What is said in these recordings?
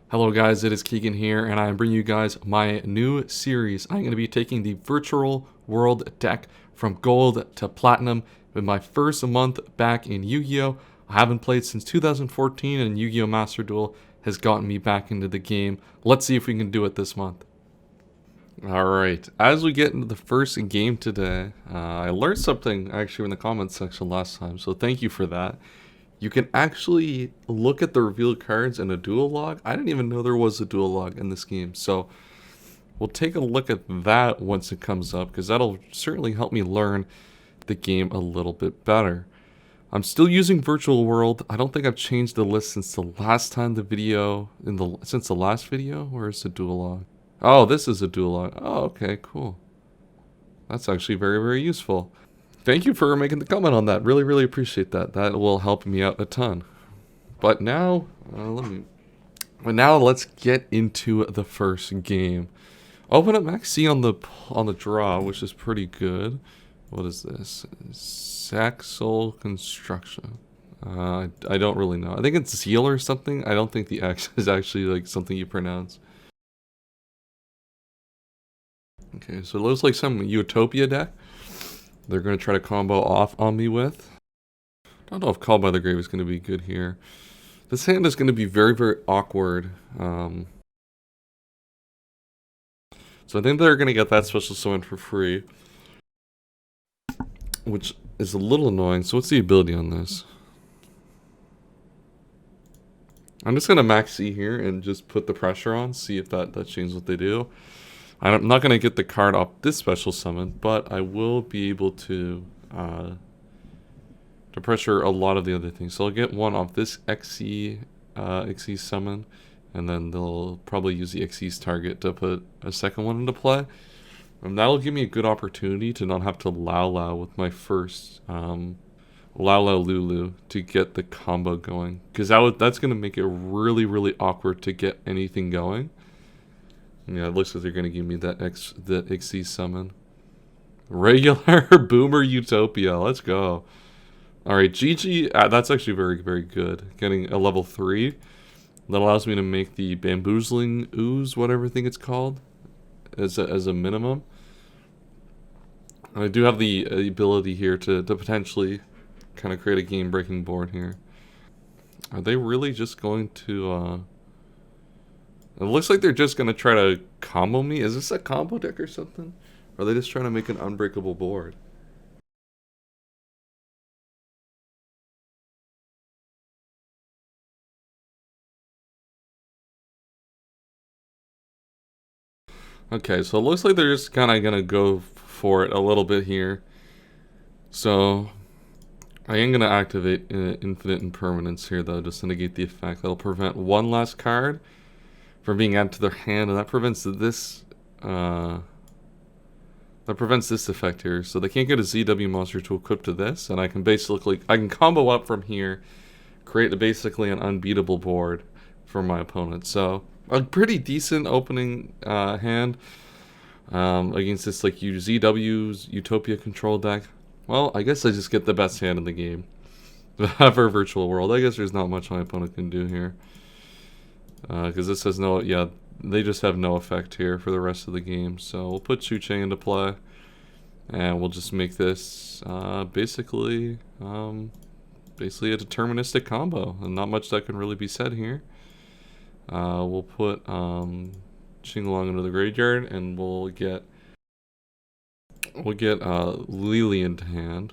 Hello guys, it is Keegan here, and I'm bringing you guys my new series. I'm going to be taking the virtual world deck from gold to platinum with my first month back in Yu-Gi-Oh! I haven't played since 2014, and Yu-Gi-Oh! Master Duel has gotten me back into the game. Let's see if we can do it this month. Alright, as we get into the first game today, I learned something actually in the comments section last time, so thank you for that. You can actually look at the revealed cards in a duel log. I didn't even know there was a duel log in this game. So we'll take a look at that once it comes up, because that'll certainly help me learn the game a little bit better. I'm still using Virtual World. I don't think I've changed the list since the last time since the last video. Where is the duel log? Oh, this is a duel log. Oh, okay, cool. That's actually very, very useful. Thank you for making the comment on that. Really, really appreciate that. That will help me out a ton. But now, let's get into the first game. Open up Max C on the draw, which is pretty good. What is this? Saxol Construction. I don't really know. I think it's Zeal or something. I don't think the X is actually like something you pronounce. Okay, so it looks like some Utopia deck they're going to try to combo off on me with. I don't know if Call by the Grave is going to be good here. This hand is going to be very, very awkward. So I think they're going to get that special summon for free, which is a little annoying. So what's the ability on this? I'm just going to max C here and just put the pressure on, see if that changes what they do. I'm not going to get the card off this special summon, but I will be able to pressure a lot of the other things. So I'll get one off this XC summon, and then they'll probably use the XC's target to put a second one into play. And that'll give me a good opportunity to not have to Lao with my first Lao Lulu to get the combo going. Because that's going to make it really, really awkward to get anything going. Yeah, it looks like they're going to give me that XC summon. Regular Boomer Utopia. Let's go. Alright, GG. That's actually very, very good. Getting a level 3. That allows me to make the Bamboozling Ooze, whatever thing it's called, as a minimum. I do have the ability here to potentially kind of create a game-breaking board here. Are they really just going to... It looks like they're just going to try to combo me. Is this a combo deck or something? Or are they just trying to make an unbreakable board? Okay, so it looks like they're just kind of going to go for it a little bit here. So I am going to activate Infinite Impermanence here, though, just to negate the effect. That'll prevent one last card from being added to their hand, and that prevents this effect here. So they can't get a ZW monster to equip to this, and I can combo up from here, create basically an unbeatable board for my opponent. So a pretty decent opening hand against this like ZW's Utopia control deck. Well, I guess I just get the best hand in the game for Virtual World. I guess there's not much my opponent can do here. Because this has they just have no effect here for the rest of the game. So we'll put Chu-Chang into play, and we'll just make this basically a deterministic combo, and not much that can really be said here. We'll put Qinglong into the graveyard, and we'll get Lily into hand.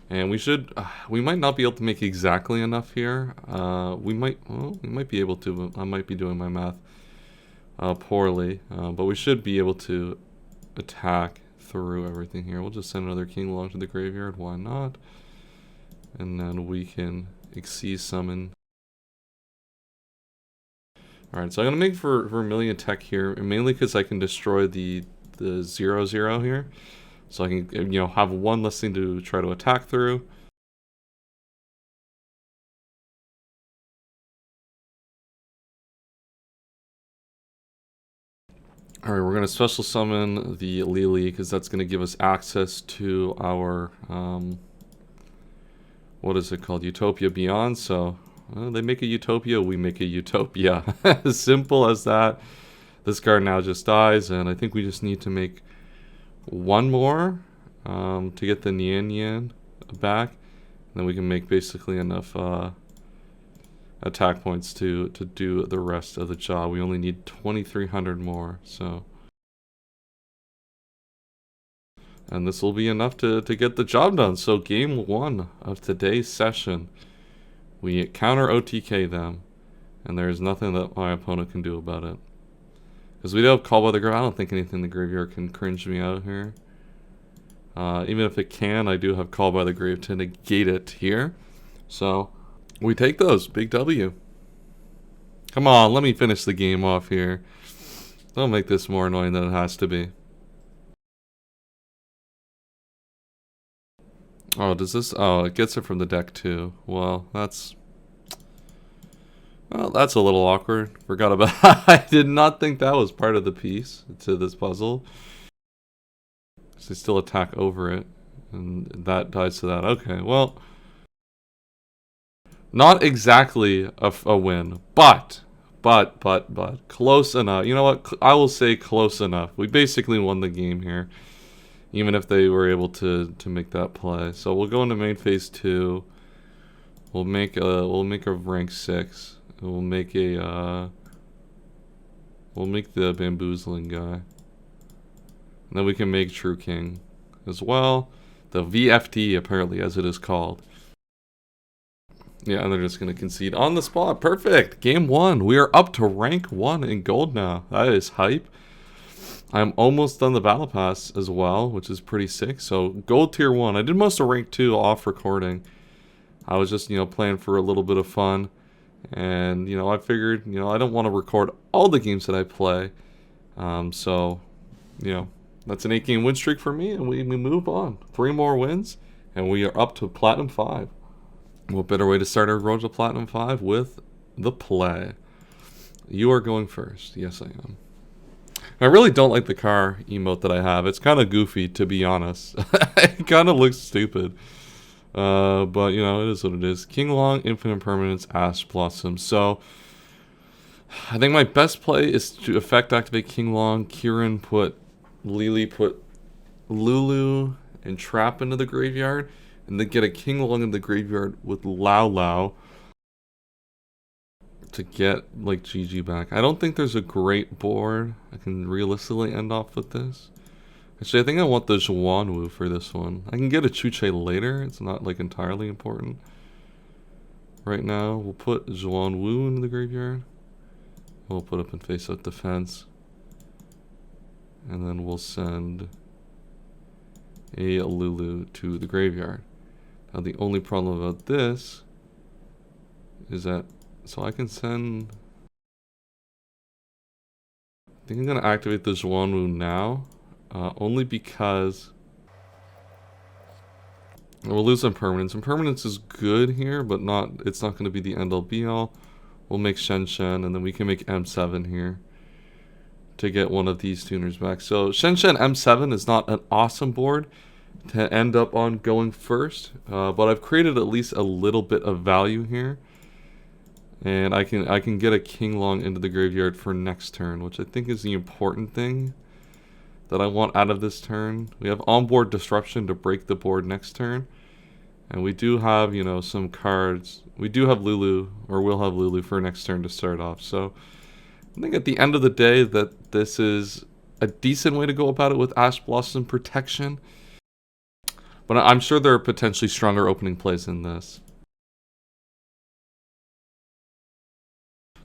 And we might not be able to make exactly enough here. We might be able to. I might be doing my math poorly, but we should be able to attack through everything here. We'll just send another Qinglong to the graveyard. Why not? And then we can XC summon. All right, so I'm gonna make for Vermilion Tech here, mainly because I can destroy the 0/0 here. So I can, have one less thing to try to attack through. Alright, we're going to special summon the Lily, because that's going to give us access to our, what is it called? Utopia Beyond. So They make a Utopia, we make a Utopia. As simple as that. This card now just dies, and I think we just need to make one more to get the Nian Yan back. And then we can make basically enough attack points to do the rest of the job. We only need 2,300 more, so... And this will be enough to get the job done. So game 1 of today's session, we counter OTK them, and there's nothing that my opponent can do about it. Because we do have Call by the Grave. I don't think anything in the graveyard can cringe me out here. Even if it can, I do have Call by the Grave to negate it here. So we take those. Big W. Come on, let me finish the game off here. Don't make this more annoying than it has to be. Oh, does this... Oh, it gets it from the deck too. Well, that's... Well, that's a little awkward. Forgot about... I did not think that was part of the piece to this puzzle. So they still attack over it. And that dies to that. Okay, well... Not exactly a win. But... Close enough. You know what? I will say close enough. We basically won the game here. Even if they were able to make that play. So we'll go into main phase 2. We'll make a rank 6. And we'll make the bamboozling guy. And then we can make True King as well. The VFT apparently, as it is called. Yeah, and they're just gonna concede on the spot. Perfect. Game 1. We are up to rank 1 in gold now. That is hype. I'm almost done the battle pass as well, which is pretty sick. So gold tier 1. I did most of rank 2 off recording. I was just, playing for a little bit of fun. And, I figured, I don't want to record all the games that I play. So, that's an 8-game win streak for me, and we move on. 3 more wins, and we are up to Platinum 5. What better way to start our road to Platinum 5 with the play. You are going first. Yes, I am. I really don't like the car emote that I have. It's kind of goofy, to be honest. It kind of looks stupid. But, it is what it is. King Long, Infinite Permanence, Ash Blossom. So, I think my best play is to effect activate King Long. Kieran put Lulu and Trap into the graveyard. And then get a King Long in the graveyard with Lao Lao. To get like GG back. I don't think there's a great board I can realistically end off with this. Actually, I think I want the Zhuanwu for this one. I can get a Chuche later. It's not like entirely important. Right now, we'll put Zhuanwu in the graveyard. We'll put up in face-up defense. And then we'll send a Lulu to the graveyard. Now the only problem about this is that so I can send... I think I'm going to activate the Zhuanwu now. Only because... We'll lose some permanence. And permanence is good here, but it's not going to be the end-all be-all. We'll make Shen Shen, and then we can make M7 here. To get one of these tuners back. So Shen Shen M7 is not an awesome board to end up on going first. But I've created at least a little bit of value here. And I can get a King Long into the graveyard for next turn, which I think is the important thing that I want out of this turn. We have onboard disruption to break the board next turn. And we do have, some cards. We do have Lulu, or we'll have Lulu for next turn to start off. So I think at the end of the day that this is a decent way to go about it with Ash Blossom protection. But I'm sure there are potentially stronger opening plays in this.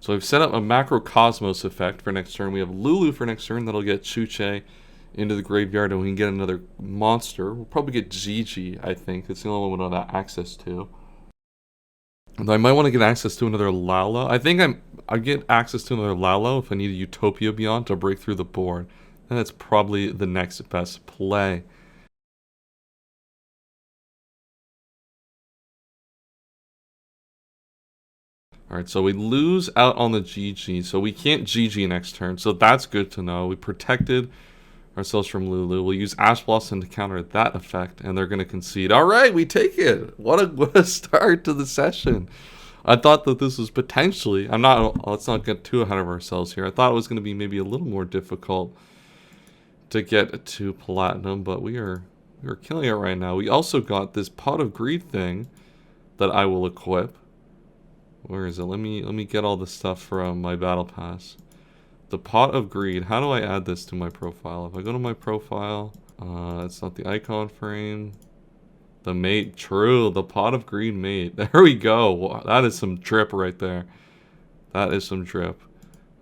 So we've set up a Macrocosmos effect for next turn. We have Lulu for next turn. That'll get Chuche into the graveyard, and we can get another monster. We'll probably get Gigi, I think. It's the only one we don't have access to. Though I might want to get access to another Lalo. I think I get access to another Lalo if I need a Utopia Beyond to break through the board. And that's probably the next best play. Alright, so we lose out on the GG, so we can't GG next turn, so that's good to know. We protected ourselves from Lulu. We'll use Ash Blossom to counter that effect, and they're going to concede. Alright, we take it! What a start to the session. I thought that this was potentially, let's not get too ahead of ourselves here. I thought it was going to be maybe a little more difficult to get to platinum, but we are killing it right now. We also got this Pot of Greed thing that I will equip. Where is it? Let me get all the stuff from my battle pass. The Pot of Greed. How do I add this to my profile? If I go to my profile, it's not the icon frame. The mate, true. The Pot of Greed mate. There we go. Wow, that is some drip right there. That is some drip.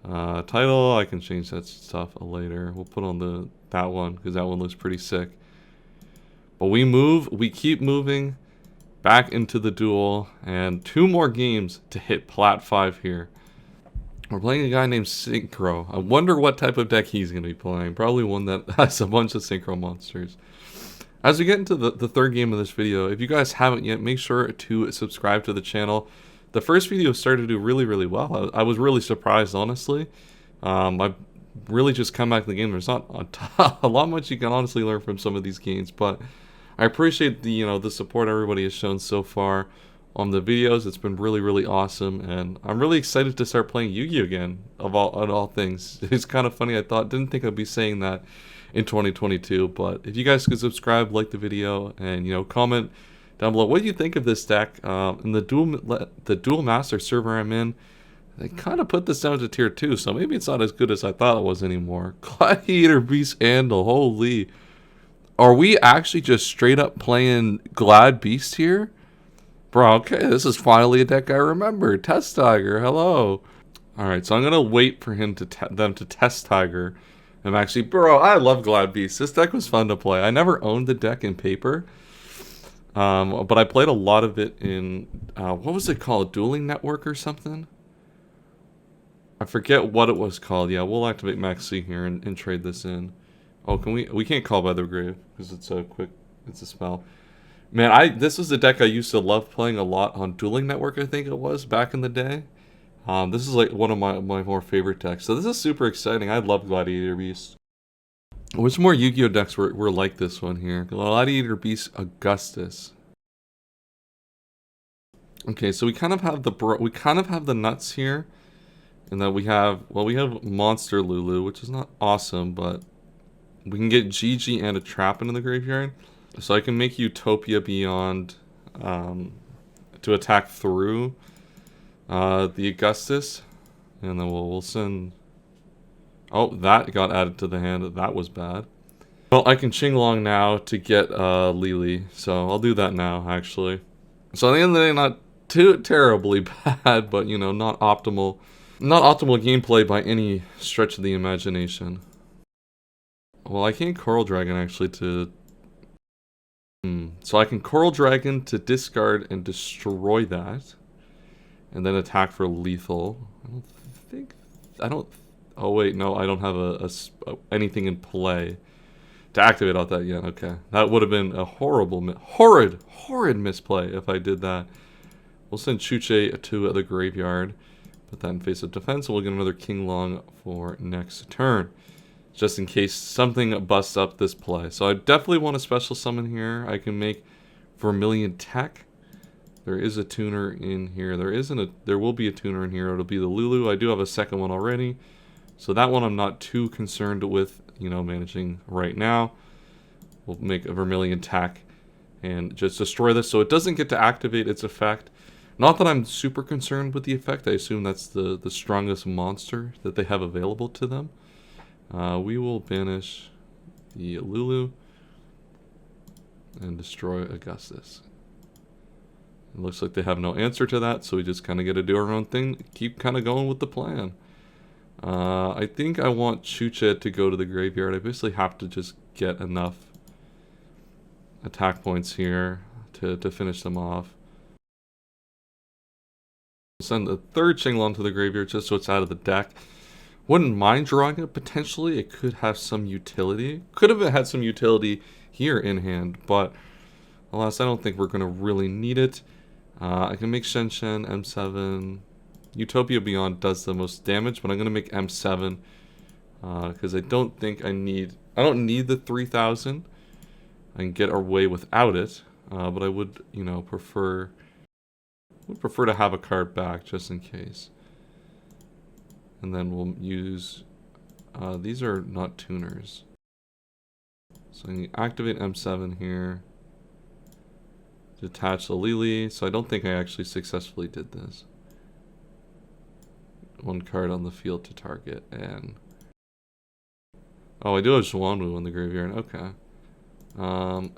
Title, I can change that stuff later. We'll put on that one because that one looks pretty sick. But we keep moving back into the duel, and 2 more games to hit Plat 5 here. We're playing a guy named Synchro. I wonder what type of deck he's going to be playing. Probably one that has a bunch of Synchro monsters. As we get into the third game of this video, if you guys haven't yet, make sure to subscribe to the channel. The first video started to do really, really well. I was really surprised, honestly. I really just come back to the game. There's not a lot much you can honestly learn from some of these games, but I appreciate the support everybody has shown so far on the videos. It's been really, really awesome, and I'm really excited to start playing Yu-Gi-Oh again. Of all things, it's kind of funny. Didn't think I'd be saying that in 2022, but if you guys could subscribe, like the video, and comment down below what do you think of this deck. In the Duel Master server I'm in, they kind of put this down to tier 2, so maybe it's not as good as I thought it was anymore. Gladiator Beast Andal, holy. Are we actually just straight up playing Glad Beast here? Bro, okay, this is finally a deck I remember. Test Tiger, hello. Alright, so I'm going to wait for them to Test Tiger. I'm actually, bro, I love Glad Beast. This deck was fun to play. I never owned the deck in paper. But I played a lot of it in, what was it called? Dueling Network or something? I forget what it was called. Yeah, we'll activate Max C here and trade this in. Oh, we can't call by the grave because it's a spell. Man, this was a deck I used to love playing a lot on Dueling Network, I think it was, back in the day. This is like one of my more favorite decks. So this is super exciting. I love Gladiator Beast. Which more Yu-Gi-Oh decks were like this one here? Gladiator Beast Augustus. Okay, so we kind of have the nuts here. And then we have Monster Lulu, which is not awesome, but we can get GG and a trap into the graveyard. So I can make Utopia Beyond to attack through the Augustus. And then we'll send... Oh, that got added to the hand. That was bad. Well, I can Qinglong now to get Lily. So I'll do that now, actually. So at the end of the day, not too terribly bad, but, not optimal. Not optimal gameplay by any stretch of the imagination. Well, I can't Coral Dragon actually to... So I can Coral Dragon to discard and destroy that. And then attack for lethal. Oh wait, no, I don't have anything in play to activate all that yet. Okay, that would have been a horrid misplay if I did that. We'll send Chuche to the graveyard. Put that in face of defense, and we'll get another Qinglong for next turn. Just in case something busts up this play. So I definitely want a special summon here. I can make Vermilion Tech. There is a tuner in here. There will be a tuner in here. It'll be the Lulu. I do have a second one already. So that one I'm not too concerned with, managing right now. We'll make a Vermilion Tech and just destroy this so it doesn't get to activate its effect. Not that I'm super concerned with the effect. I assume that's the strongest monster that they have available to them. We will banish the Lulu and destroy Augustus. It looks like they have no answer to that, so we just kind of get to do our own thing. Keep kind of going with the plan. I think I want Chuche to go to the graveyard. I basically have to just get enough attack points here to finish them off. Send the third Qinglong to the graveyard just so it's out of the deck. Wouldn't mind drawing it potentially. It could have some utility. Could have had some utility here in hand, but alas, I don't think we're going to really need it. I can make Shen M7. Utopia Beyond does the most damage, but I'm going to make M7 because I don't need the 3000. I can get our way without it, but I would, prefer would prefer to have a card back just in case. And then we'll use, these are not tuners. So I can activate M7 here. Detach the Lily. So I don't think I actually successfully did this. One card on the field to target, and oh, I do have Zhuanwu in the graveyard. Okay.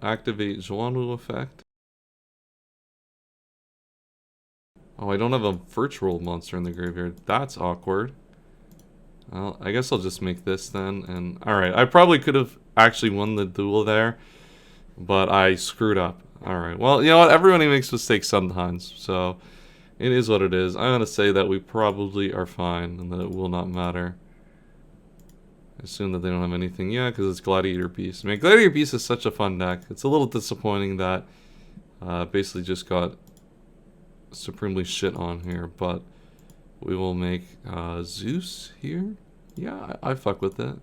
Activate Zhuanwu effect. Oh, I don't have a virtual monster in the graveyard. That's awkward. Well, I guess I'll just make this then. And alright, I probably could have actually won the duel there, but I screwed up. Alright, well, you know what? Everybody makes mistakes sometimes, so it is what it is. I'm going to say that we probably are fine and that it will not matter. I assume that they don't have anything yet because it's Gladiator Beast. I mean, Gladiator Beast is such a fun deck. It's a little disappointing that basically just got supremely shit on here, but we will make Zeus here. Yeah, I fuck with it.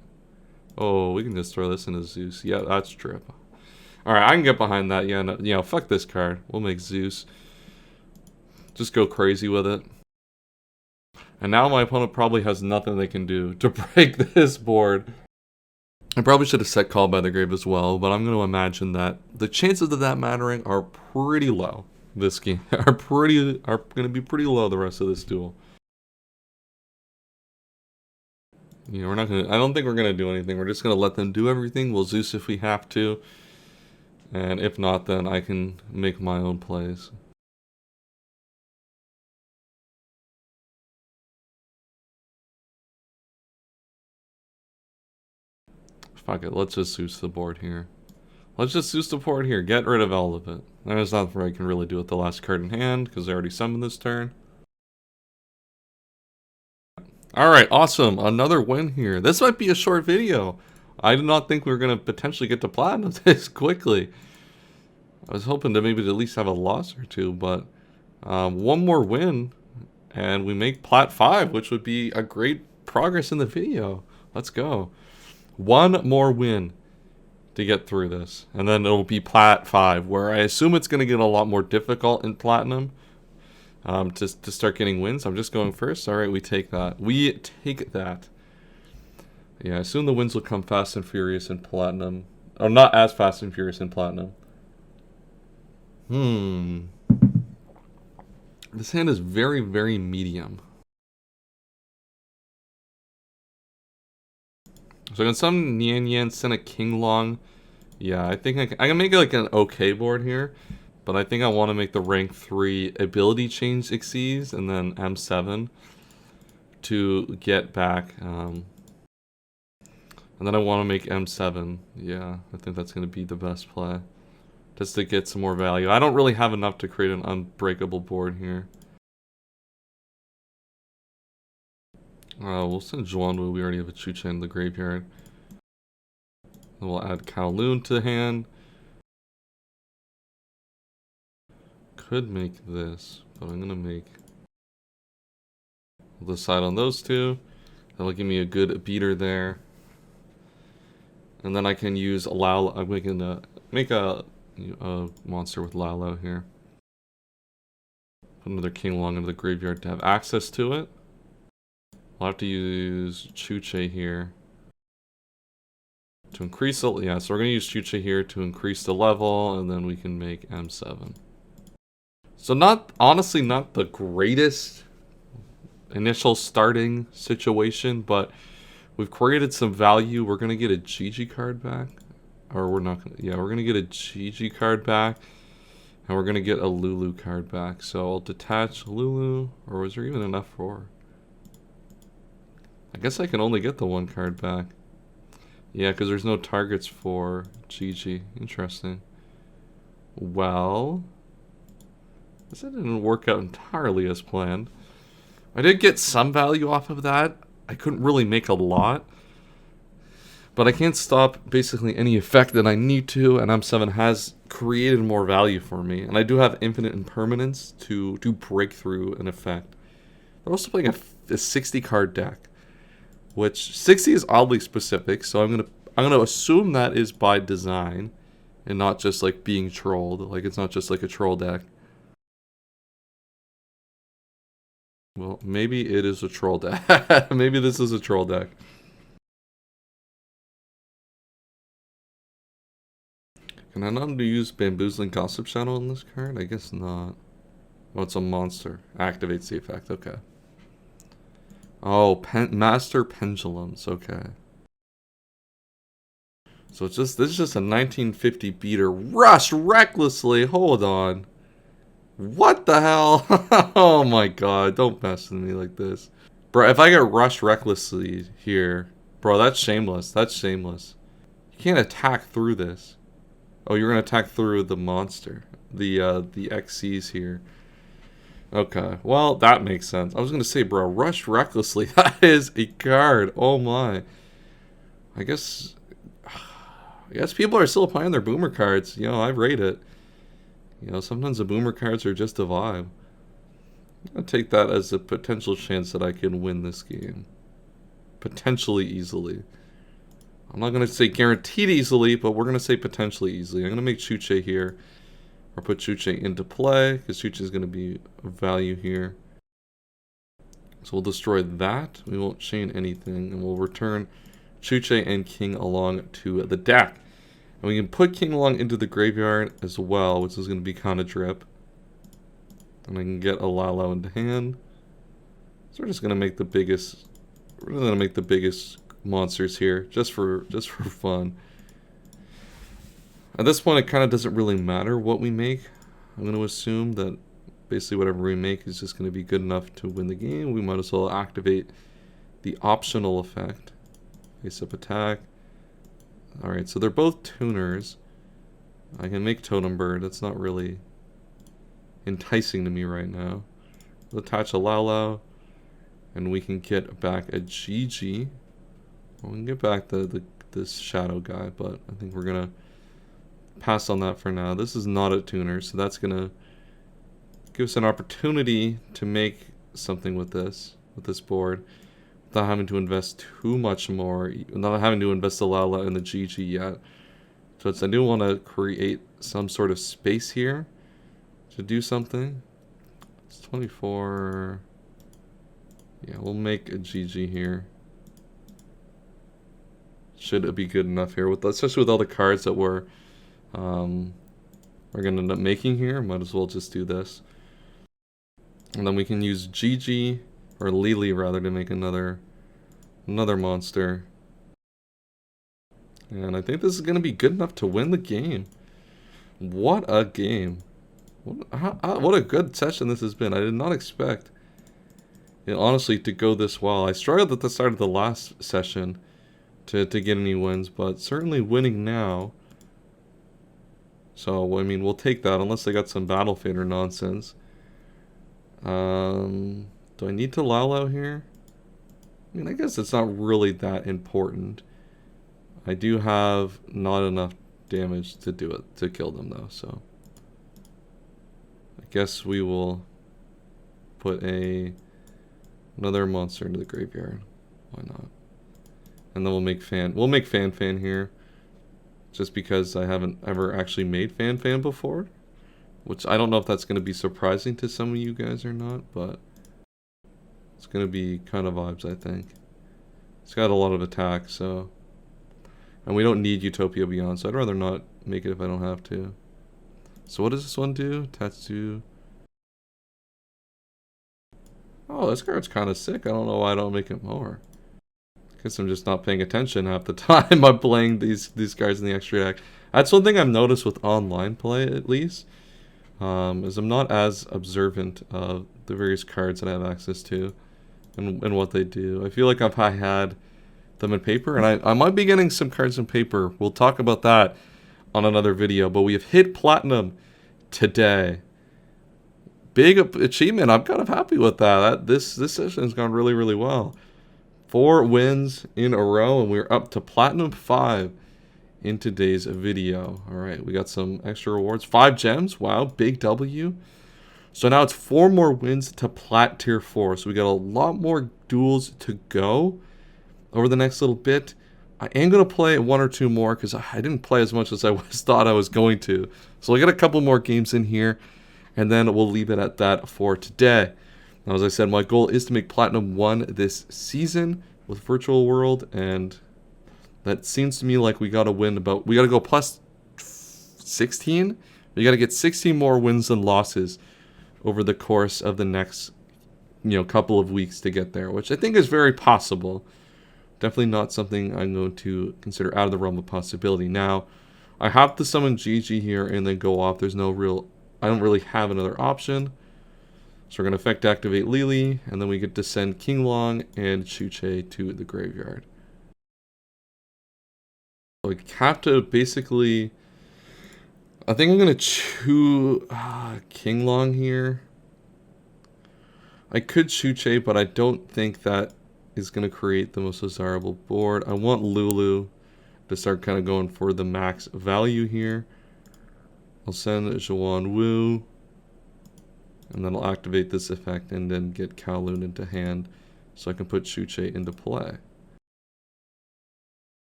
Oh, we can just throw this into Zeus. Yeah, that's trip. Alright, I can get behind that. Yeah, no, you know, fuck this card. We'll make Zeus. Just go crazy with it. And now my opponent probably has nothing they can do to break this board. I probably should have set Call by the Grave as well, but I'm going to imagine that the chances of that mattering are pretty low. This game are going to be pretty low the rest of this duel. You know, we're not going to, I don't think we're going to do anything. We're just going to let them do everything. We'll Zeus if we have to. And if not, then I can make my own plays. Fuck it, let's just Zeus the board here. Let's just Zeus the board here. Get rid of all of it. There's nothing I can really do with the last card in hand because I already summoned this turn. Alright, awesome. Another win here. This might be a short video. I did not think we were going to potentially get to Platinum this quickly. I was hoping to maybe at least have a loss or two, but one more win and we make Plat 5, which would be a great progress in the video. Let's go. One more win to get through this, and then it'll be Plat 5, where I assume it's going to get a lot more difficult in Platinum to start getting wins. I'm just going first. Alright, we take that. We take that. Yeah, I assume the wins will come fast and furious in Platinum. Or not as fast and furious in Platinum. This hand is very, very medium. So I can summon Nian Yan, send a King Long. Yeah, I think I can make it like an okay board here. But I think I want to make the rank 3 ability change Xyz and then M7 to get back. And then I want to make M7. Yeah, I think that's going to be the best play. Just to get some more value. I don't really have enough to create an unbreakable board here. We'll send Zhuanwu. We already have a Chuche in the graveyard. Then we'll add Kowloon to hand. Could make this, but I'm gonna make. We'll decide on those two. That'll give me a good beater there. And then I can use Lao. I'm making make a monster with Lalo here. Put another King Long into the graveyard to have access to it. I'll have to use Chuche here to increase the, yeah, so we're going to use Chuche here to increase the level, and then we can make M7. So honestly not the greatest initial starting situation, but we've created some value. We're going to get a GG card back, or we're not going to, yeah, we're going to get a GG card back, and we're going to get a Lulu card back. So I'll detach Lulu, or was there even enough for? I guess I can only get the one card back. Yeah, because there's no targets for GG. Interesting. Well, this didn't work out entirely as planned. I did get some value off of that. I couldn't really make a lot. But I can't stop basically any effect that I need to, and M7 has created more value for me. And I do have infinite impermanence to break through an effect. I'm also playing a 60 card deck, which 60 is oddly specific, so I'm gonna assume that is by design and not just like being trolled. Like, it's not just like a troll deck. Well, maybe it is a troll deck. Maybe this is a troll deck. Can I not use Bamboozling Gossip Shadow on this card? I guess not. Oh, it's a monster. Activates the effect. Okay. Oh, Master Pendulums. Okay. So it's just this is just a 1950 beater. Rush recklessly. Hold on. What the hell? Oh my god! Don't mess with me like this, bro. If I get rushed recklessly here, bro, that's shameless. That's shameless. You can't attack through this. Oh, you're gonna attack through the monster, the XCs here. Okay, well that makes sense. I was gonna say, bro, rush recklessly. That is a card. Oh my. I guess people are still playing their boomer cards. You know, I rate it. You know, sometimes the boomer cards are just a vibe. I'm gonna take that as a potential chance that I can win this game. Potentially easily. I'm not gonna say guaranteed easily, but we're gonna say potentially easily. I'm gonna make Chuche here. Or put Chuche into play, because Chuche is gonna be of value here. So we'll destroy that. We won't chain anything, and we'll return Chuche and King along to the deck. And we can put King along into the graveyard as well, which is going to be kind of drip. And I can get a Lalo into hand. So we're just going to make the biggest. We're going to make the biggest monsters here, just for fun. At this point, it kind of doesn't really matter what we make. I'm going to assume that basically whatever we make is just going to be good enough to win the game. We might as well activate the optional effect. Face up attack. Alright, so they're both tuners. I can make Totem Bird. That's not really enticing to me right now. We'll attach a Lalo. And we can get back a GG. Well, we can get back this Shadow guy, but I think we're going to pass on that for now. This is not a tuner, so that's going to give us an opportunity to make something with this board. Without having to invest too much more, not having to invest a Lala in the GG yet. So I do want to create some sort of space here to do something. It's 24. Yeah, we'll make a GG here. Should it be good enough here, especially with all the cards that we're going to end up making here. Might as well just do this, and then we can use GG. Or Lily, rather, to make another monster. And I think this is going to be good enough to win the game. What a game. What a good session this has been. I did not expect it, honestly, to go this well. I struggled at the start of the last session to get any wins, but certainly winning now. So, I mean, we'll take that, unless they got some Battle Fader nonsense. Do I need to Lalo here? I mean, I guess it's not really that important. I do have not enough damage to do it, to kill them though, so. I guess we will put another monster into the graveyard. Why not? And then we'll make Fanfan here. Just because I haven't ever actually made Fanfan before. Which I don't know if that's going to be surprising to some of you guys or not, but it's going to be kind of vibes, I think. It's got a lot of attack, so. And we don't need Utopia Beyond, so I'd rather not make it if I don't have to. So what does this one do? Tatsu. Oh, this card's kind of sick. I don't know why I don't make it more. I guess I'm just not paying attention half the time I'm playing these cards in the extra deck. That's one thing I've noticed with online play, at least. Is I'm not as observant of the various cards that I have access to and what they do. I feel like if I had them in paper, and I might be getting some cards in paper. We'll talk about that on another video, but we have hit platinum today. Big achievement. I'm kind of happy with that. This session has gone really, really well. 4 wins in a row, and we're up to platinum 5 in today's video. All right, we got some extra rewards. 5 gems. Wow, big W. So now it's 4 more wins to plat tier 4. So we got a lot more duels to go over the next little bit. I am going to play 1 or 2 more because I didn't play as much as I thought I was going to. So I got a couple more games in here, and then we'll leave it at that for today. Now, as I said, my goal is to make Platinum 1 this season with Virtual World, and that seems to me like we gotta win we gotta go plus 16? We gotta get 16 more wins than losses over the course of the next, couple of weeks to get there, which I think is very possible. Definitely not something I'm going to consider out of the realm of possibility. Now, I have to summon Gigi here and then go off. I don't really have another option. So we're going to effect activate Lily, and then we get to send King Long and Chuche to the graveyard. So I have to basically... I think I'm going to choose King Long here. I could Chuche, but I don't think that is going to create the most desirable board. I want Lulu to start kind of going for the max value here. I'll send Zhuan Wu, and then I'll activate this effect and then get Kowloon into hand so I can put Chuche into play.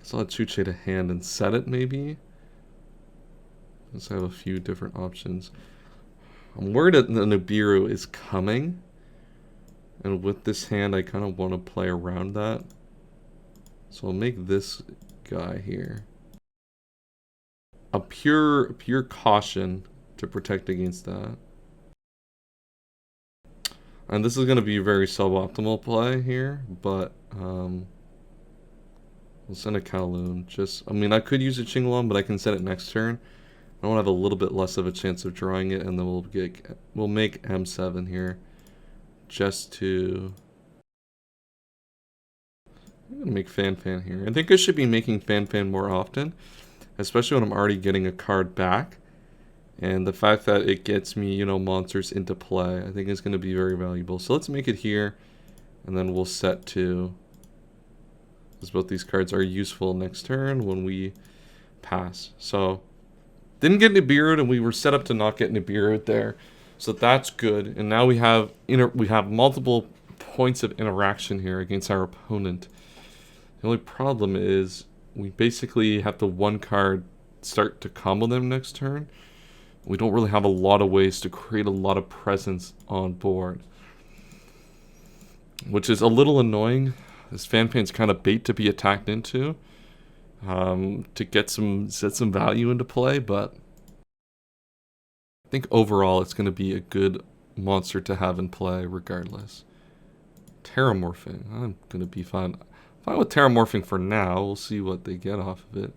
So I'll let Chuche to hand and set it maybe. Let's have a few different options. I'm worried that the Nibiru is coming. And with this hand, I kind of want to play around that. So I'll make this guy here a pure caution to protect against that. And this is going to be a very suboptimal play here, but we'll send a Kowloon. I could use a Qinglong, but I can set it next turn. I want to have a little bit less of a chance of drawing it, and then we'll make M7 here, just to... I'm gonna make Fanfan here. I think I should be making Fanfan more often, especially when I'm already getting a card back. And the fact that it gets me, monsters into play, I think is going to be very valuable. So let's make it here, and then we'll set to, because both these cards are useful next turn when we pass. So, didn't get Nibiru'd, and we were set up to not get Nibiru'd there. So that's good. And now we have multiple points of interaction here against our opponent. The only problem is we basically have to one card start to combo them next turn. We don't really have a lot of ways to create a lot of presence on board, which is a little annoying. This Fanfan's kind of bait to be attacked into, to set some value into play, but I think overall it's going to be a good monster to have in play regardless. Terramorphing, I'm going to be fine with Terramorphing for now. We'll see what they get off of it.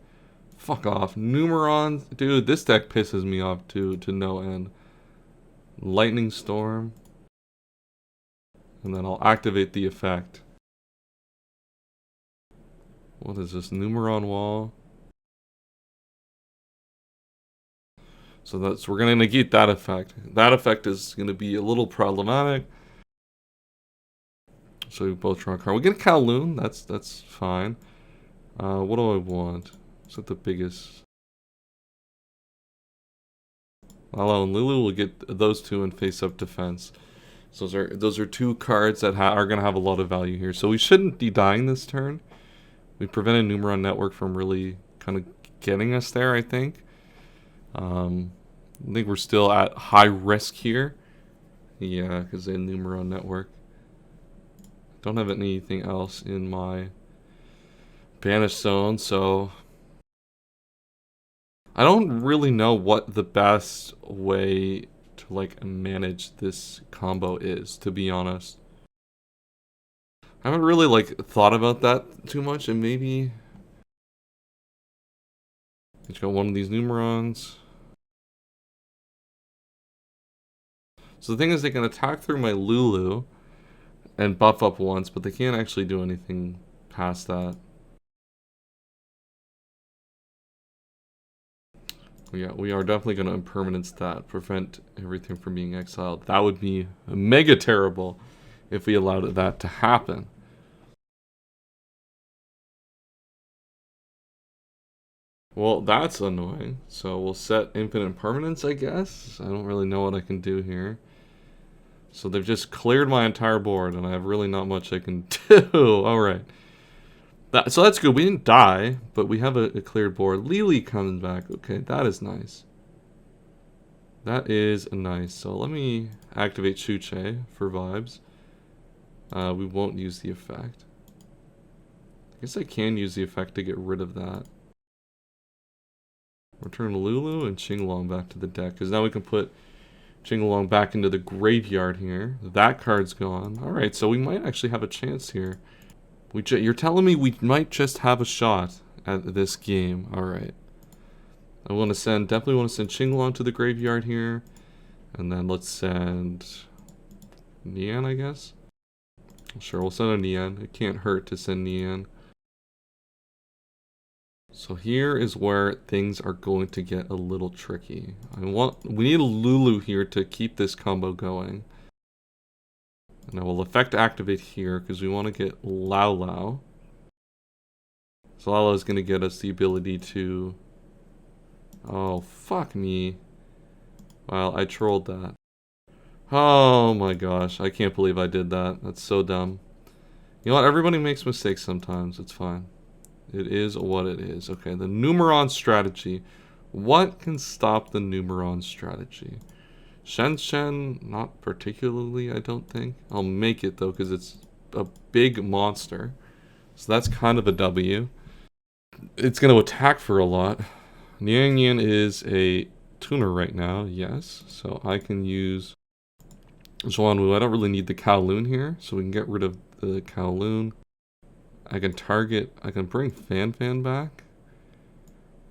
Fuck off. Numeron. Dude, this deck pisses me off too, to no end. Lightning Storm. And then I'll activate the effect. What is this? Numeron Wall. So we're going to negate that effect. That effect is going to be a little problematic. So we both draw a card. We get a Kowloon. That's fine. What do I want? Is that the biggest? Lalo and Lulu will get those two in face-up defense. So those are two cards that are going to have a lot of value here. So we shouldn't be dying this turn. We prevented Numeron Network from really kind of getting us there, I think. I think we're still at high risk here. Yeah, because they had Numeron Network. Don't have anything else in my banished zone, so I don't really know what the best way to manage this combo is, to be honest. I haven't really thought about that too much, and maybe just got one of these Numerons. So the thing is, they can attack through my Lulu and buff up once, but they can't actually do anything past that. Yeah, we are definitely going to impermanence that, prevent everything from being exiled. That would be mega terrible if we allowed that to happen. Well, that's annoying. So we'll set infinite impermanence, I guess. I don't really know what I can do here. So they've just cleared my entire board, and I have really not much I can do. Alright. So that's good. We didn't die, but we have a cleared board. Lily comes back. Okay, that is nice. That is nice. So let me activate Chuche for vibes. We won't use the effect. I guess I can use the effect to get rid of that. Return Lulu and Qinglong back to the deck, because now we can put Qinglong back into the graveyard here. That card's gone. Alright, so we might actually have a chance here. You're telling me we might just have a shot at this game. Alright. I want to send, definitely want to send Qinglong to the graveyard here. And then let's send Nian, I guess. Sure, we'll send a Nian. It can't hurt to send Nian. So here is where things are going to get a little tricky. We need a Lulu here to keep this combo going. And I will effect activate here because we want to get Lao Lao. So Lao Lao is going to get us the ability to... Oh, fuck me. Wow, I trolled that. Oh my gosh, I can't believe I did that. That's so dumb. You know what, everybody makes mistakes sometimes, it's fine. It is what it is. Okay, the Numeron strategy. What can stop the Numeron strategy? Shen, not particularly, I don't think. I'll make it though, because it's a big monster. So that's kind of a W. It's going to attack for a lot. Nian Yan is a tuner right now, yes. So I can use Zhuanwu. I don't really need the Kowloon here, so we can get rid of the Kowloon. I can bring Fanfan back.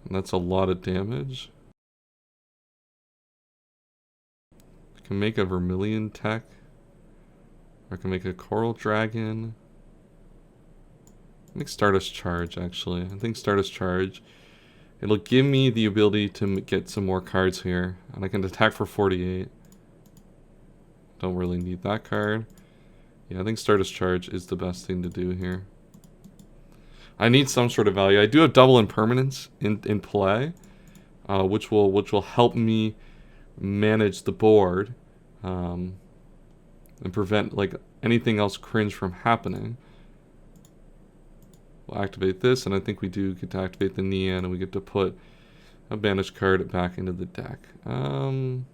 And that's a lot of damage. I can make a Vermilion Tech. Or I can make a Coral Dragon. I think Stardust Charge, actually. I think Stardust Charge. It'll give me the ability to get some more cards here. And I can attack for 48. Don't really need that card. Yeah, I think Stardust Charge is the best thing to do here. I need some sort of value. I do have double impermanence in play, which will help me manage the board and prevent like anything else cringe from happening. We'll activate this, and I think we do get to activate the Nian, and we get to put a banished card back into the deck. We'll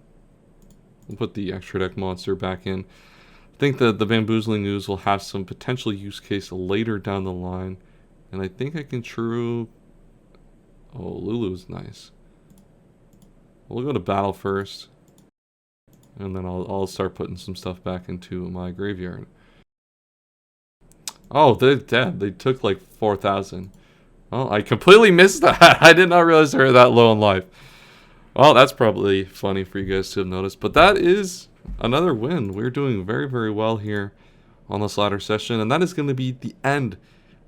put the extra deck monster back in. I think that the Bamboozling Ooze will have some potential use case later down the line. And I think I can true... Oh, Lulu's nice. We'll go to battle first. And then I'll start putting some stuff back into my graveyard. Oh, they're dead. They took like 4,000. Well, I completely missed that. I did not realize they were that low in life. Well, that's probably funny for you guys to have noticed. But that is another win. We're doing very, very well here on this ladder session. And that is going to be the end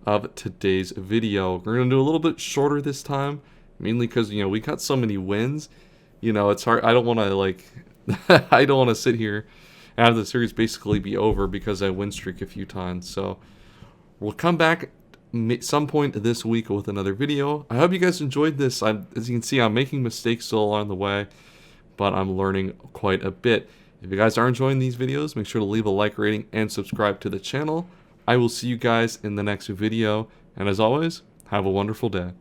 of today's video. We're going to do a little bit shorter this time. Mainly because, you know, we got so many wins. You know, it's hard. I don't want to, like... I don't want to sit here and have the series basically be over because I win streak a few times. So we'll come back some point this week with another video. I hope you guys enjoyed this. As you can see, I'm making mistakes still along the way, but I'm learning quite a bit. If you guys are enjoying these videos, make sure to leave a like rating and subscribe to the channel. I will see you guys in the next video. And as always, have a wonderful day.